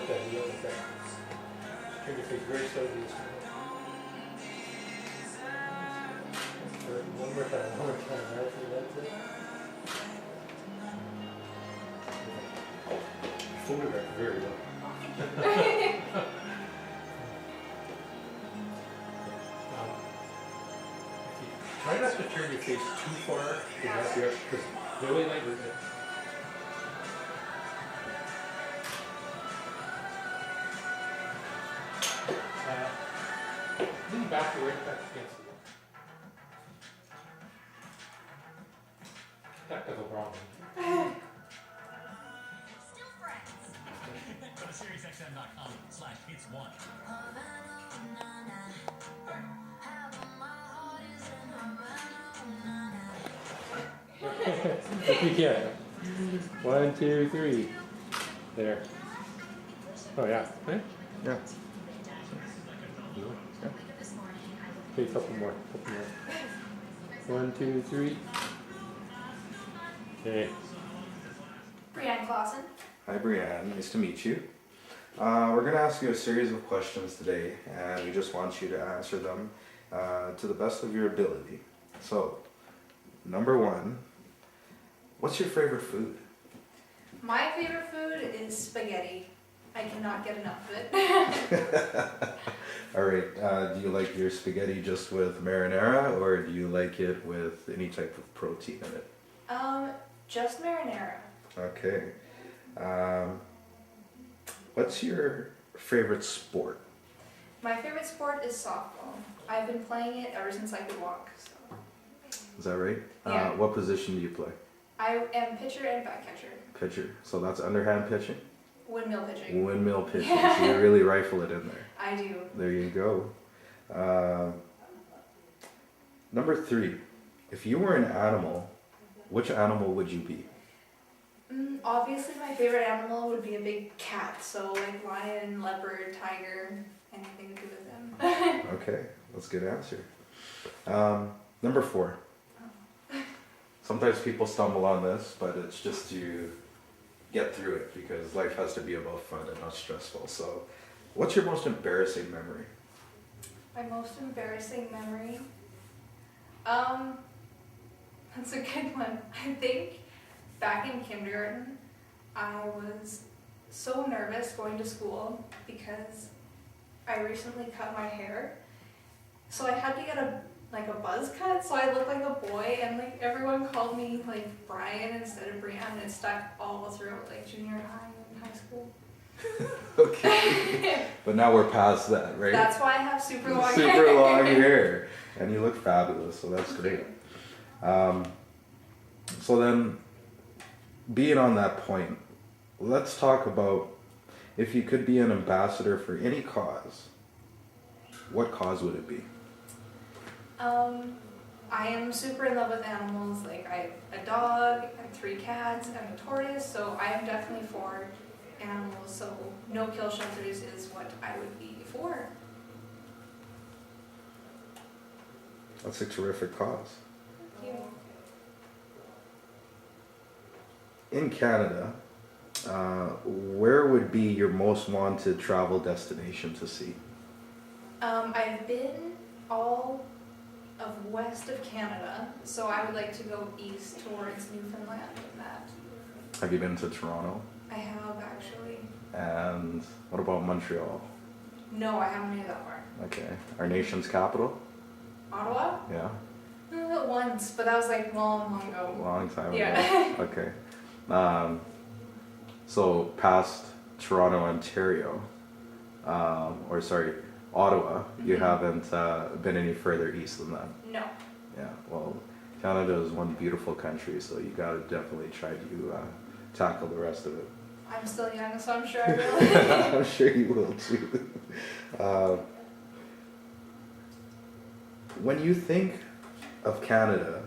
like that. You look like that. Turn your face very slowly. One more time. One more time. That's it. Photograph very well. Try not to turn your face too far because really might hurt it. Lean back right back against it. Technical problem. Still friends. Go to SiriusXM.com/hits1. If you can. 1, 2, 3. There. Oh yeah. Right? Yeah. Okay, a couple more. 1, 2, 3. Okay. Brianne Clausen. Hi, Brianne. Nice to meet you. We're going to ask you a series of questions today, and we just want you to answer them to the best of your ability. So, number 1, what's your favorite food? My favorite food is spaghetti. I cannot get enough of it. All right. Do you like your spaghetti just with marinara, or do you like it with any type of protein in it? Just marinara. Okay. What's your favorite sport? My favorite sport is softball. I've been playing it ever since I could walk. So. Is that right? Yeah. What position do you play? I am pitcher and back catcher. Pitcher. So that's underhand pitching? Windmill pitching. Windmill pitching. Yeah. So you really rifle it in there. I do. There you go. Number 3. If you were an animal, which animal would you be? Obviously, my favorite animal would be a big cat. So like lion, leopard, tiger, anything to do with them. Okay, that's a good answer. Number 4. Sometimes people stumble on this, but it's just to get through it because life has to be about fun and not stressful. So, what's your most embarrassing memory? My most embarrassing memory? That's a good one. I think back in kindergarten, I was so nervous going to school because I recently cut my hair. So I had to get a buzz cut, so I looked like a boy, and like everyone called me like Brian instead of Brianne, and it stuck all throughout like junior high and high school. Okay. But now we're past that, right? That's why I have super long hair. Super long hair. And you look fabulous, so that's great. So then, being on that point, let's talk about if you could be an ambassador for any cause, what cause would it be? I am super in love with animals. Like I have a dog, I have 3 cats, and a tortoise, so I am definitely for animals. So no kill shelters is what I would be for. That's a terrific cause. Thank you. In Canada, where would be your most wanted travel destination to see? I've been all of west of Canada, so I would like to go east towards Newfoundland and that. Have you been to Toronto? I have actually. And what about Montreal? No, I haven't made it that far. Okay. Our nation's capital? Ottawa? Yeah. Once, but that was like long ago. Long time ago. Yeah. Okay. So past Toronto, Ontario, Ottawa, you haven't been any further east than that. No. Yeah, well, Canada is one beautiful country, so you gotta definitely try to tackle the rest of it. I'm still young, so I'm sure I will. I'm sure you will too. When you think of Canada,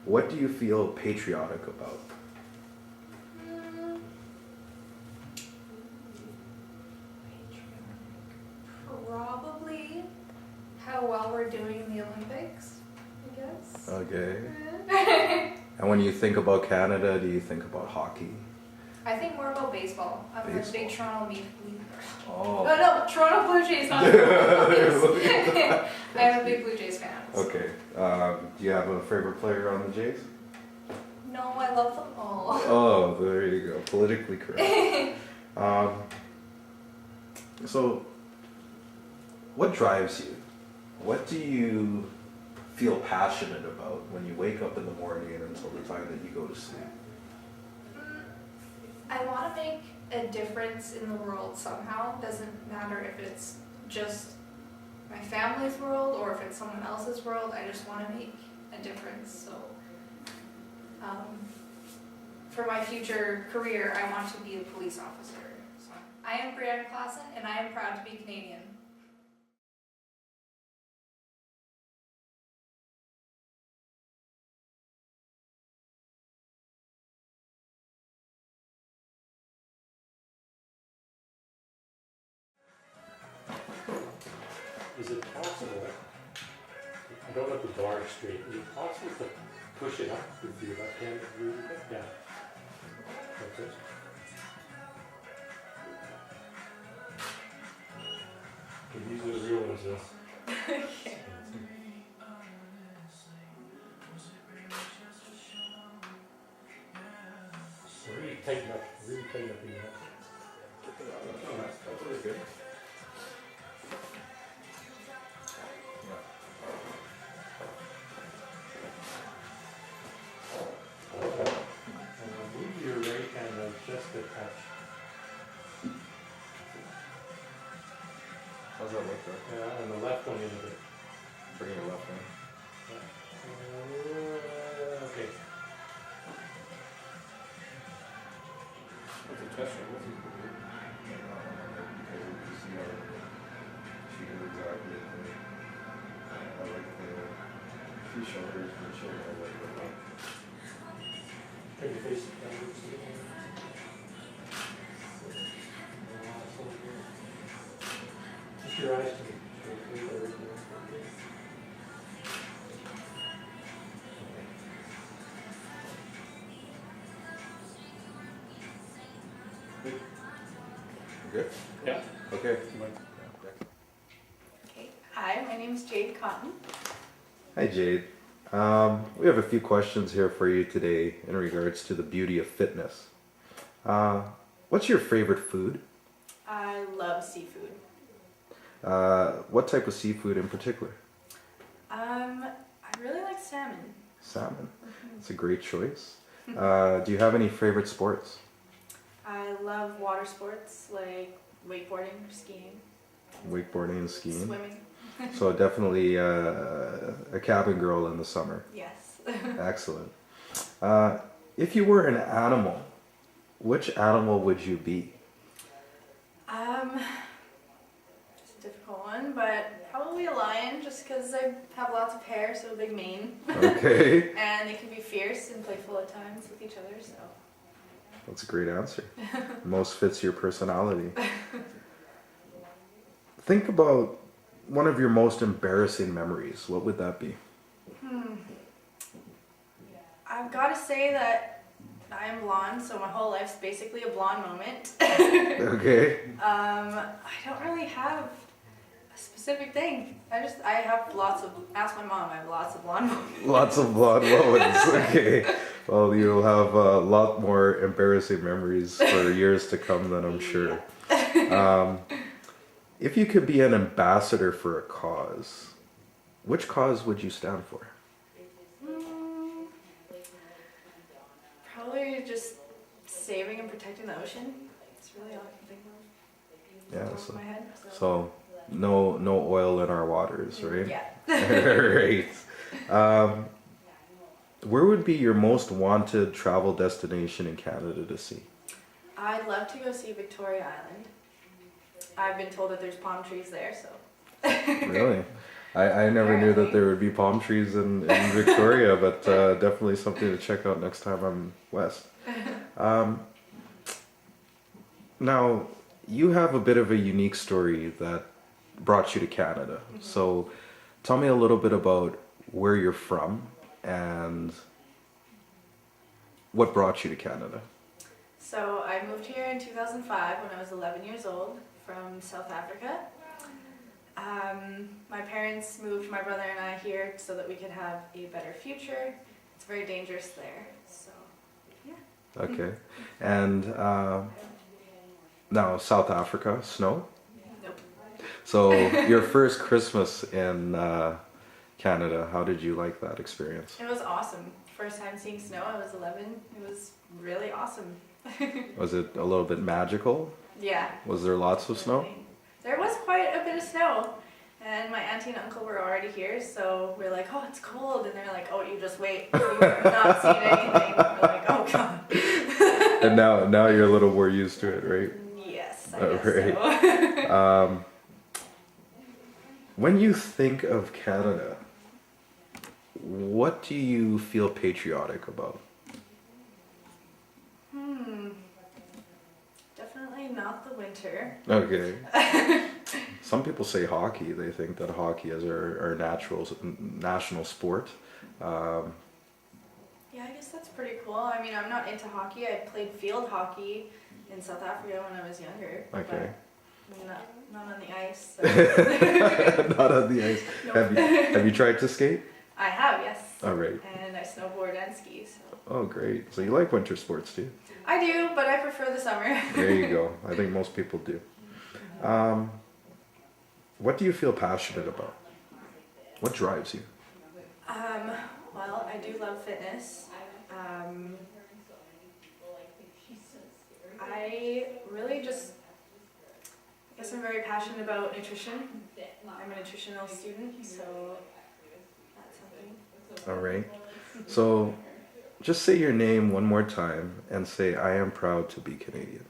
what do you feel patriotic about? Probably how well we're doing in the Olympics, I guess. Okay. And when you think about Canada, do you think about hockey? I think more about baseball. I'm a Baseball. big Toronto Maple Leaf. Oh. No, Toronto Blue Jays, not Toronto Maple Leafs. I'm a big Blue Jays fan. so- Okay. Do you have a favorite player on the Jays? No, I love them all. Oh, there you go. Politically correct. So, what drives you? What do you feel passionate about when you wake up in the morning and until the time that you go to sleep? I want to make a difference in the world somehow. Doesn't matter if it's just my family's world or if it's someone else's world. I just want to make a difference. So, for my future career, I want to be a police officer. So, I am Brianna Claassen, and I am proud to be Canadian. Is it possible, I don't know if the bar is straight, is it possible to push it up with your left hand a little bit? Yeah. That's it. These are the real ones, though. Really tighten up in your head. That's really good. Okay. Move your right hand out just a touch. How's that look though? Yeah, and the left one in a bit. Bring your left hand. Okay. That's a test run. She did exactly the thing. I like the few shoulders, but she'll know what you're like. Turn your face downwards. Just your eyes to me. Good? Yeah. Okay. Okay. Hi, my name is Jade Cotton. Hi Jade. We have a few questions here for you today in regards to the beauty of fitness. What's your favorite food? I love seafood. What type of seafood in particular? I really like salmon. Salmon. It's a great choice. Do you have any favorite sports? I love water sports like wakeboarding, skiing, Wakeboarding and skiing. swimming. So definitely a cabin girl in the summer. Yes. Excellent. If you were an animal, which animal would you be? It's a difficult one, but probably a lion just because I have lots of hair, so a big mane. Okay. And they can be fierce and playful at times with each other, so. That's a great answer. Most fits your personality. Think about one of your most embarrassing memories. What would that be? I've got to say that I am blonde, so my whole life's basically a blonde moment. Okay. I don't really have a specific thing. I have lots of, ask my mom, I have lots of blonde moments. Lots of blonde moments. Okay. Well, you'll have a lot more embarrassing memories for years to come, then I'm sure. If you could be an ambassador for a cause, which cause would you stand for? Probably just saving and protecting the ocean. It's really all I can think of. Yeah. Top of So, my head. so no oil in our waters, right? Yeah. Right. Where would be your most wanted travel destination in Canada to see? I'd love to go see Victoria Island. I've been told that there's palm trees there, so. Really? I never knew that there would be palm trees in Victoria, but definitely something to check out next time I'm west. Now, you have a bit of a unique story that brought you to Canada. So tell me a little bit about where you're from and what brought you to Canada. So I moved here in 2005 when I was 11 years old from South Africa. My parents moved my brother and I here so that we could have a better future. It's very dangerous there, so yeah. Okay. And now South Africa, snow? Nope. So your first Christmas in Canada, how did you like that experience? It was awesome. First time seeing snow, I was 11. It was really awesome. Was it a little bit magical? Yeah. Was there lots of snow? There was quite a bit of snow. And my auntie and uncle were already here, so we're like, oh, it's cold. And they're like, oh, you just wait. You've not seen anything. We're like, oh, God. And now you're a little more used to it, right? Yes, I Oh, guess so. When you think of Canada, what do you feel patriotic about? Definitely not the winter. Okay. Some people say hockey. They think that hockey is our national sport. Yeah, I guess that's pretty cool. I mean, I'm not into hockey. I played field hockey in South Africa when I was younger. Okay. But not on the ice. So. Not on the ice. Nope. Have you tried to skate? I have, yes. All right. And I snowboard and ski. So. Oh, great. So you like winter sports too? I do, but I prefer the summer. There you go. I think most people do. What do you feel passionate about? What drives you? Well, I do love fitness. I really just, I guess I'm very passionate about nutrition. I'm a nutritional student, so that's something. All right. So just say your name one more time and say, I am proud to be Canadian.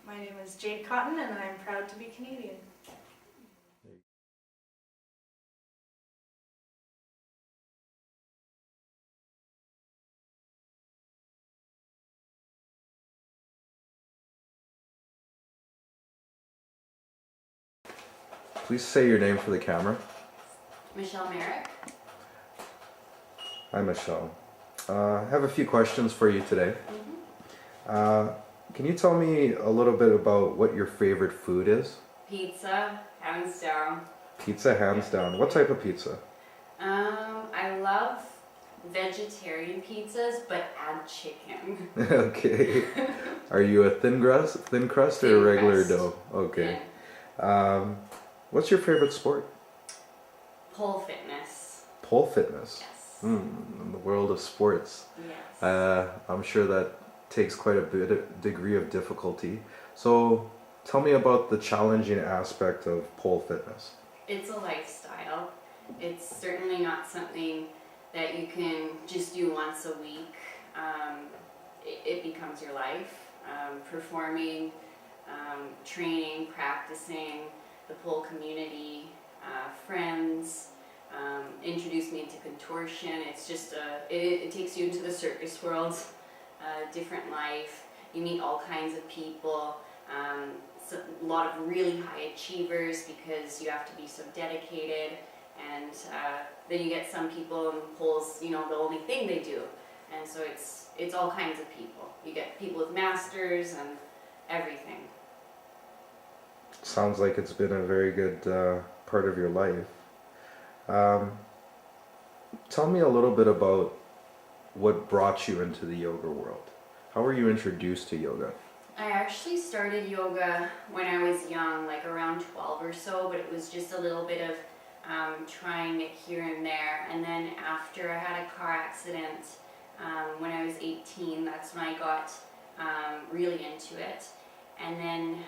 My name is Jade Cotton, and I'm proud to be Canadian. Please say your name for the camera. Michelle Merrick. Hi, Michelle. I have a few questions for you today. Can you tell me a little bit about what your favorite food is? Pizza, hands down. Pizza, hands down. What type of pizza? I love vegetarian pizzas, but add chicken. Okay. Are you a thin crust or a Thin regular crust. dough? Okay. What's your favorite sport? Pole fitness. Pole fitness. Yes. In the world of sports. Yes. I'm sure that takes quite a degree of difficulty. So tell me about the challenging aspect of pole fitness. It's a lifestyle. It's certainly not something that you can just do once a week. It becomes your life. Performing, training, practicing, the pole community, friends, introduced me into contortion. It's just it takes you into the circus world, different life. You meet all kinds of people. So a lot of really high achievers because you have to be so dedicated, and then you get some people in poles, the only thing they do, and so it's all kinds of people. You get people with masters and everything. Sounds like it's been a very good part of your life. Tell me a little bit about what brought you into the yoga world. How were you introduced to yoga? I actually started yoga when I was young, like around 12 or so, but it was just a little bit of trying it here and there. And then after I had a car accident when I was 18, that's when I got really into it. And then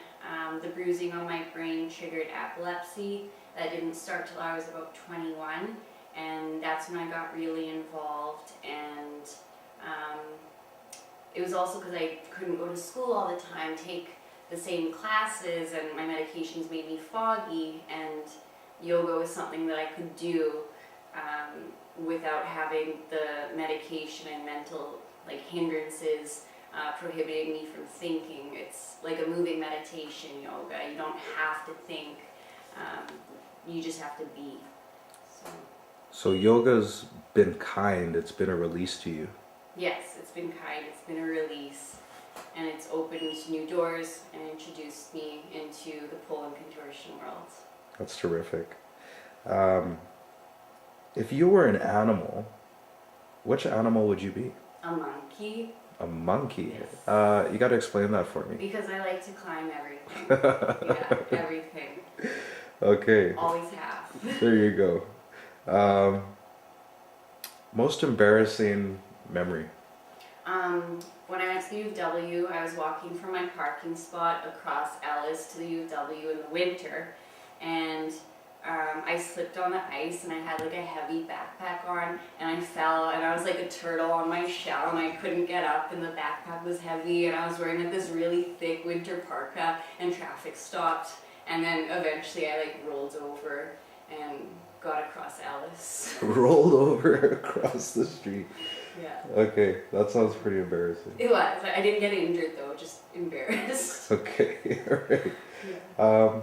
the bruising on my brain triggered epilepsy. That didn't start till I was about 21, and that's when I got really involved. And it was also because I couldn't go to school all the time, take the same classes, and my medications made me foggy, and yoga was something that I could do without having the medication and mental hindrances prohibiting me from thinking. It's like a moving meditation, yoga. You don't have to think, you just have to be. So yoga's been kind, it's been a release to you. Yes, it's been kind, it's been a release. and it's opened new doors and introduced me into the pole and contortion world. That's terrific. If you were an animal, which animal would you be? A monkey, A monkey. Yes. You got to explain that for me. because I like to climb everything. Yeah, everything. Okay, Always have. there you go. Most embarrassing memory. When I went to the U of W, I was walking from my parking spot across Ellis to the U of W in the winter, and I slipped on the ice and I had like a heavy backpack on, and I fell and I was like a turtle on my shell and I couldn't get up, and the backpack was heavy, and I was wearing like this really thick winter parka, and traffic stopped, and then eventually I like rolled over and got across Ellis. Rolled over across the street. Yeah. Okay, that sounds pretty embarrassing. It was. I didn't get injured though, just embarrassed. Okay, alright. Yeah.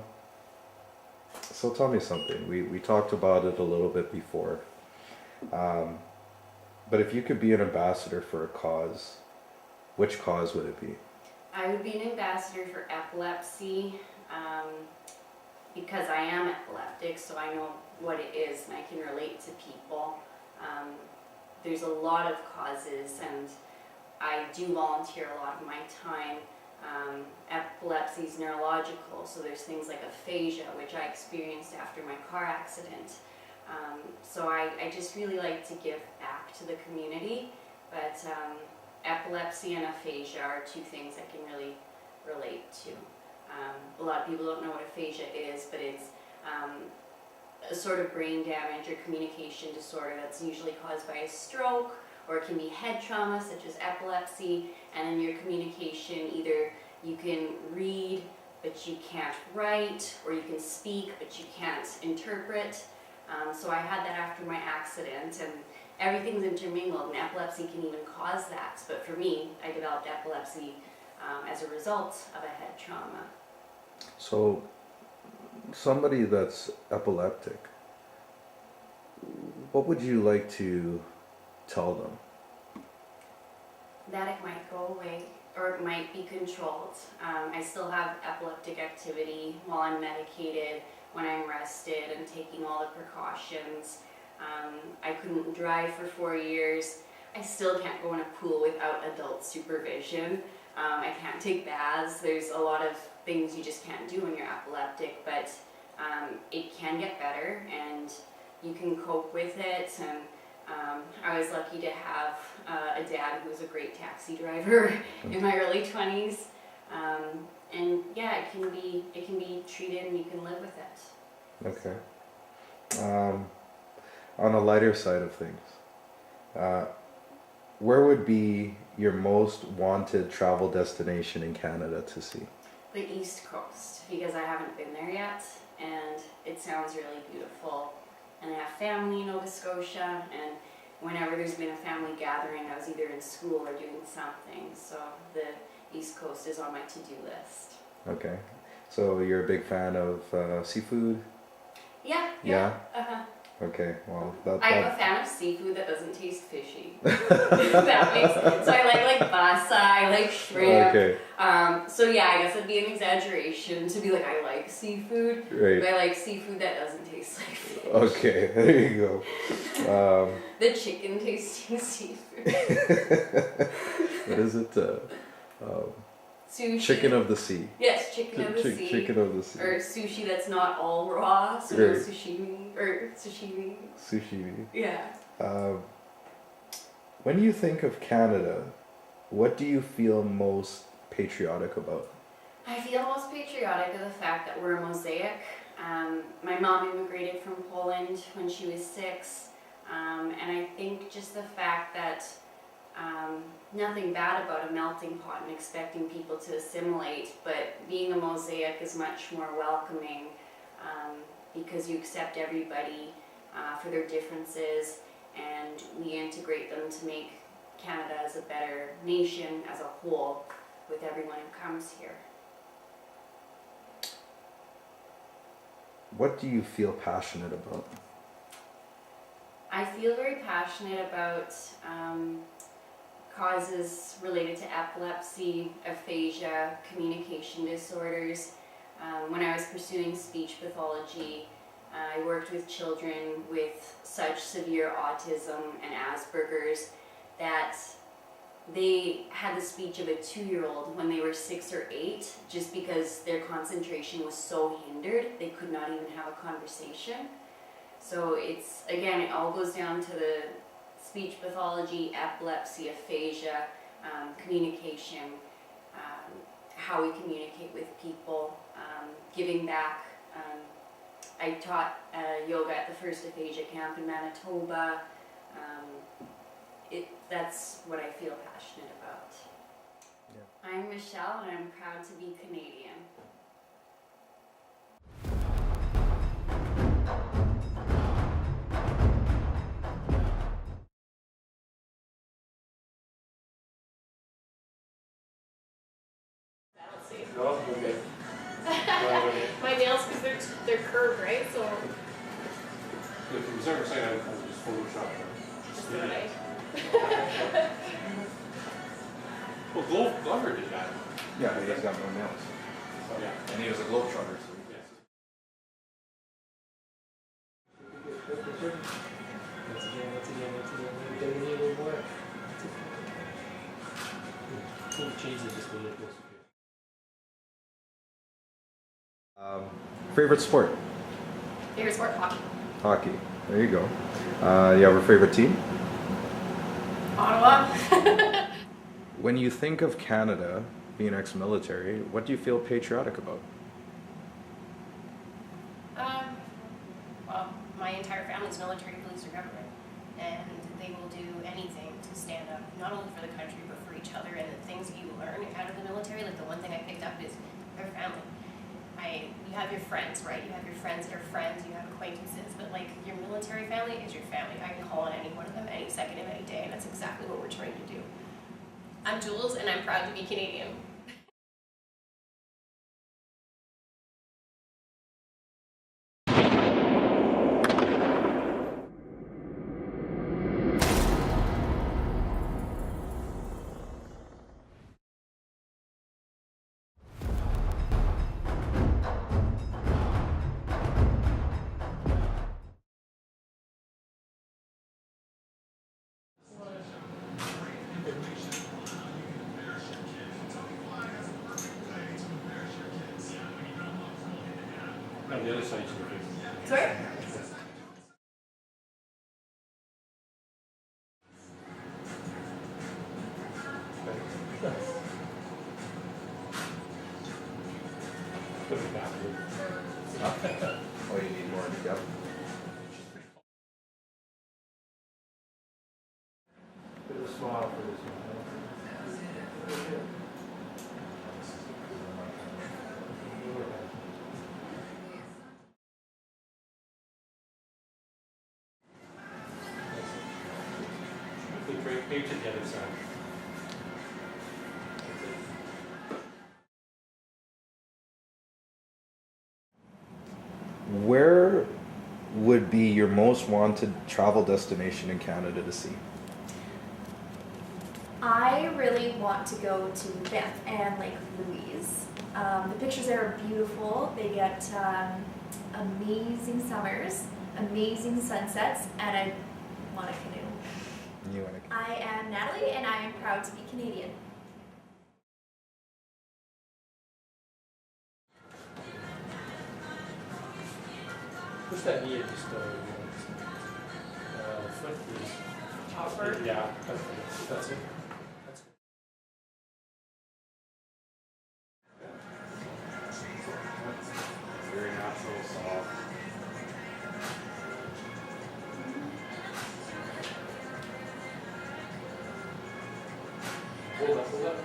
So tell me something. We talked about it a little bit before. But if you could be an ambassador for a cause, which cause would it be? I would be an ambassador for epilepsy because I am epileptic, so I know what it is and I can relate to people. There's a lot of causes, and I do volunteer a lot of my time. Epilepsy is neurological, so there's things like aphasia, which I experienced after my car accident. So I just really like to give back to the community, but epilepsy and aphasia are two things I can really relate to. A lot of people don't know what aphasia is, but it's a sort of brain damage or communication disorder that's usually caused by a stroke, or it can be head trauma such as epilepsy, and in your communication either you can read but you can't write, or you can speak but you can't interpret. So I had that after my accident, and everything's intermingled, and epilepsy can even cause that. But for me, I developed epilepsy as a result of a head trauma. So, somebody that's epileptic, what would you like to tell them? That it might go away, or it might be controlled. I still have epileptic activity while I'm medicated, when I'm rested and taking all the precautions. I couldn't drive for 4 years. I still can't go in a pool without adult supervision. I can't take baths. There's a lot of things you just can't do when you're epileptic, but it can get better and you can cope with it. And I was lucky to have a dad who was a great taxi driver in my early 20s. And yeah, it can be treated and you can live with it. Okay. On a lighter side of things, where would be your most wanted travel destination in Canada to see? The East Coast, because I haven't been there yet, and it sounds really beautiful. And I have family in Nova Scotia, and whenever there's been a family gathering, I was either in school or doing something. So the East Coast is on my to-do list. Okay. So you're a big fan of seafood? Yeah. Yeah? Uh-huh. Okay, well, I'm that a fan of seafood that doesn't taste fishy. That makes sense. So I like basa, I like shrimp. okay, So yeah, I guess it'd be an exaggeration to be like, I like seafood, right. but I like seafood that doesn't taste like fish. Okay, there you go. The chicken tasting seafood. What is it? Sushi. Chicken of the sea. Yes, chicken of the sea. Chicken of the sea. Or sushi that's not all raw, so no sashimi. Or sashimi. Sushi. Yeah. When you think of Canada, what do you feel most patriotic about? I feel most patriotic of the fact that we're a mosaic. My mom immigrated from Poland when she was 6, and I think just the fact that nothing bad about a melting pot and expecting people to assimilate, but being a mosaic is much more welcoming because you accept everybody for their differences, and we integrate them to make Canada as a better nation as a whole with everyone who comes here. What do you feel passionate about? I feel very passionate about causes related to epilepsy, aphasia, communication disorders. When I was pursuing speech pathology, I worked with children with such severe autism and Asperger's that they had the speech of a 2-year-old when they were 6 or 8, just because their concentration was so hindered, they could not even have a conversation. So it's, again, it all goes down to the speech pathology, epilepsy, aphasia, communication, how we communicate with people, giving back. I taught yoga at the first aphasia camp in Manitoba. That's what I feel passionate about. Yeah. I'm Michelle and I'm proud to be Canadian. No, okay. Well, okay. My nails, because they're curved, right? So If it was ever saying I would just Photoshop them. just the way. Well, Glover did that. Yeah, he's got no nails. So, yeah. And he was a globetrotter, so. Yes. Once again. Maybe we need a little more. Pull the cheese and just a little closer. Favorite sport? Favorite sport, hockey. Hockey. There you go. You have a favorite team? Ottawa. When you think of Canada, being ex-military, what do you feel patriotic about? Well, my entire family's military, police, or government, and they will do anything to stand up, not only for the country, but for each other, and the things that you learn out of the military. Like, the one thing I picked up is their family. You have your friends, right? You have your friends that are friends, you have acquaintances, but like, your military family is your family. I can call on any one of them any second of any day, and that's exactly what we're trying to do. I'm Jules, and I'm proud to be Canadian. On the other side, you can. Sorry? Put it back. Oh, you need more. Yep. Bit of a smile for this one. Page to the other side. Where would be your most wanted travel destination in Canada to see? I really want to go to Banff and Lake Louise. The pictures there are beautiful. They get amazing summers, amazing sunsets, and I want a canoe. You want to? I am Natalie, and I am proud to be Canadian. Push that knee at just foot, please. Chopper. Yeah, that's it. That's it. Very natural, soft. Hold up, hold up.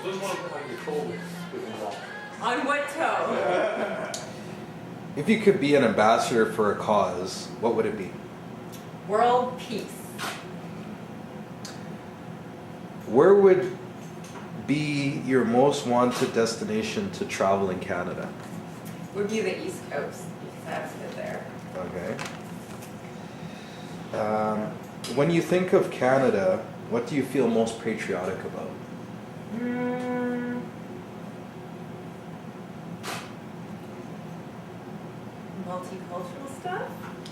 Just want to put on your shoulders with the ball. On what toe? If you could be an ambassador for a cause, what would it be? World peace. Where would be your most wanted destination to travel in Canada? Would be the East Coast because I have lived there. Okay. When you think of Canada, what do you feel most patriotic about? Multicultural stuff.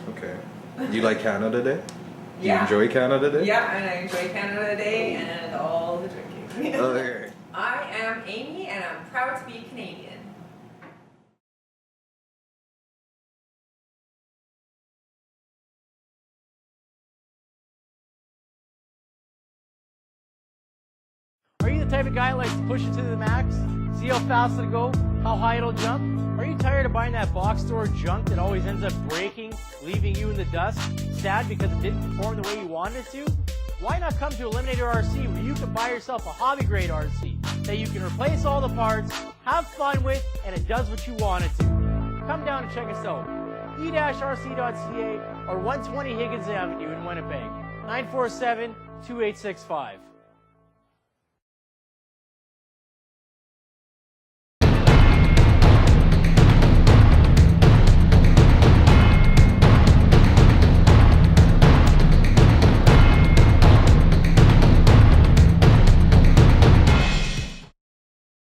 Okay. Do you like Canada Day? Do you Yeah. enjoy Canada Day? Yeah, and I enjoy Canada Day and all the drinking. Okay. I am Amy and I'm proud to be Canadian. Are you the type of guy that likes to push it to the max? See how fast it'll go? How high it'll jump? Are you tired of buying that box store junk that always ends up breaking, leaving you in the dust, sad because it didn't perform the way you wanted it to? Why not come to Eliminator RC where you can buy yourself a hobby grade RC that you can replace all the parts, have fun with, and it does what you want it to. Come down and check us out. e-rc.ca or 120 Higgins Avenue in Winnipeg, 947-2865.